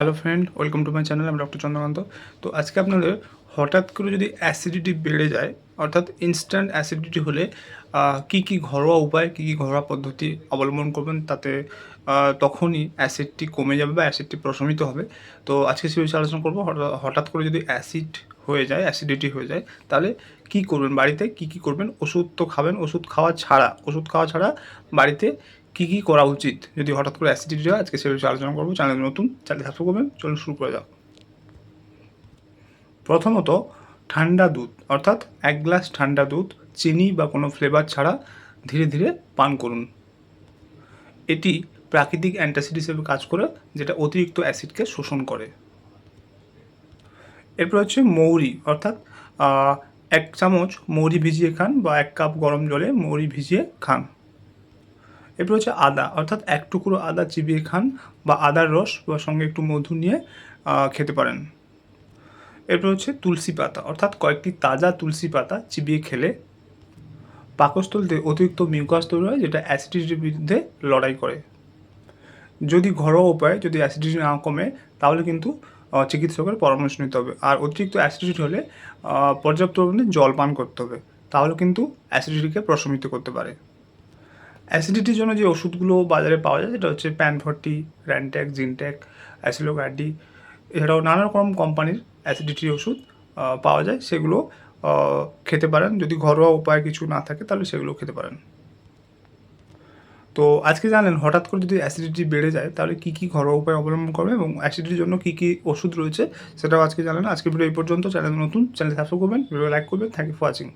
Hello friend, welcome to my channel. আমি doctor Chandrakant. তো আজকে আপনাদের হঠাৎ করে যদি অ্যাসিডিটি বেড়ে যায়, অর্থাৎ ইনস্ট্যান্ট অ্যাসিডিটি হলে কী কী ঘরোয়া উপায়, কী কী ঘরোয়া পদ্ধতি অবলম্বন করবেন তাতে তখনই অ্যাসিডটি কমে যাবে বা অ্যাসিডটি প্রশমিত হবে। তো আজকে সে বিষয়ে আলোচনা করব। হঠাৎ করে যদি অ্যাসিড হয়ে যায়, অ্যাসিডিটি হয়ে যায়, তাহলে কী করবেন? বাড়িতে কী করবেন? ওষুধ তো খাবেন, ওষুধ খাওয়া ছাড়া বাড়িতে কী কী করা উচিত যদি হঠাৎ করে অ্যাসিডিটি হয়? আজকে সে বিষয়ে আলোচনা করব। চ্যানেল নতুন, চ্যানেল সাবস্ক্রাইব করবেন। চলুন শুরু করা যাক। প্রথমত, ঠান্ডা দুধ অর্থাৎ ১ গ্লাস ঠান্ডা দুধ চিনি বা কোনো ফ্লেভার ছাড়া ধীরে ধীরে পান করুন। এটি প্রাকৃতিক অ্যান্টাসিড হিসেবে কাজ করে, যেটা অতিরিক্ত অ্যাসিডকে শোষণ করে। এরপর হচ্ছে মৌরি, অর্থাৎ ১ চামচ মৌরি ভিজিয়ে খান বা ১ কাপ গরম জলে মৌরি ভিজিয়ে খান। এরপর হচ্ছে আদা, অর্থাৎ ১ টুকরো আদা চিবিয়ে খান বা আদার রস বা সঙ্গে একটু মধু নিয়ে খেতে পারেন। এরপর হচ্ছে তুলসী পাতা, অর্থাৎ কয়েকটি তাজা তুলসী পাতা চিবিয়ে খেলে পাকস্থলীতে অতিরিক্ত মিউকাস তৈরি হয়, যেটা অ্যাসিডিটির বিরুদ্ধে লড়াই করে। যদি ঘরোয়া উপায়ে যদি অ্যাসিডিটি না কমে, তাহলে কিন্তু চিকিৎসকের পরামর্শ নিতে হবে। আর অতিরিক্ত অ্যাসিডিটি হলে পর্যাপ্ত পরিমাণে জল পান করতে হবে, তাহলে কিন্তু অ্যাসিডিটিকে প্রশমিত করতে পারে। অ্যাসিডিটির জন্য যে ওষুধগুলো বাজারে পাওয়া যায়, সেটা হচ্ছে প্যানফর্টি, র্যানট্যাক, জিনট্যাক, অ্যাসিলোগার্ডি, এছাড়াও নানা রকম কোম্পানির অ্যাসিডিটির ওষুধ পাওয়া যায়। সেগুলো খেতে পারেন। যদি ঘরোয়া উপায় কিছু না থাকে, তাহলে সেগুলো খেতে পারেন। তো আজকে জানলেন হঠাৎ করে যদি অ্যাসিডিটি বেড়ে যায়, তাহলে কী কী ঘরোয়া উপায় অবলম্বন করবেন এবং অ্যাসিডিটির জন্য কী কী ওষুধ রয়েছে, সেটাও আজকে জানলেন। আজকের ভিডিও এই পর্যন্ত। চ্যানেল নতুন, চ্যানেল সাবস্ক্রাইব করবেন, ভিডিও লাইক করবেন। Thank you for watching.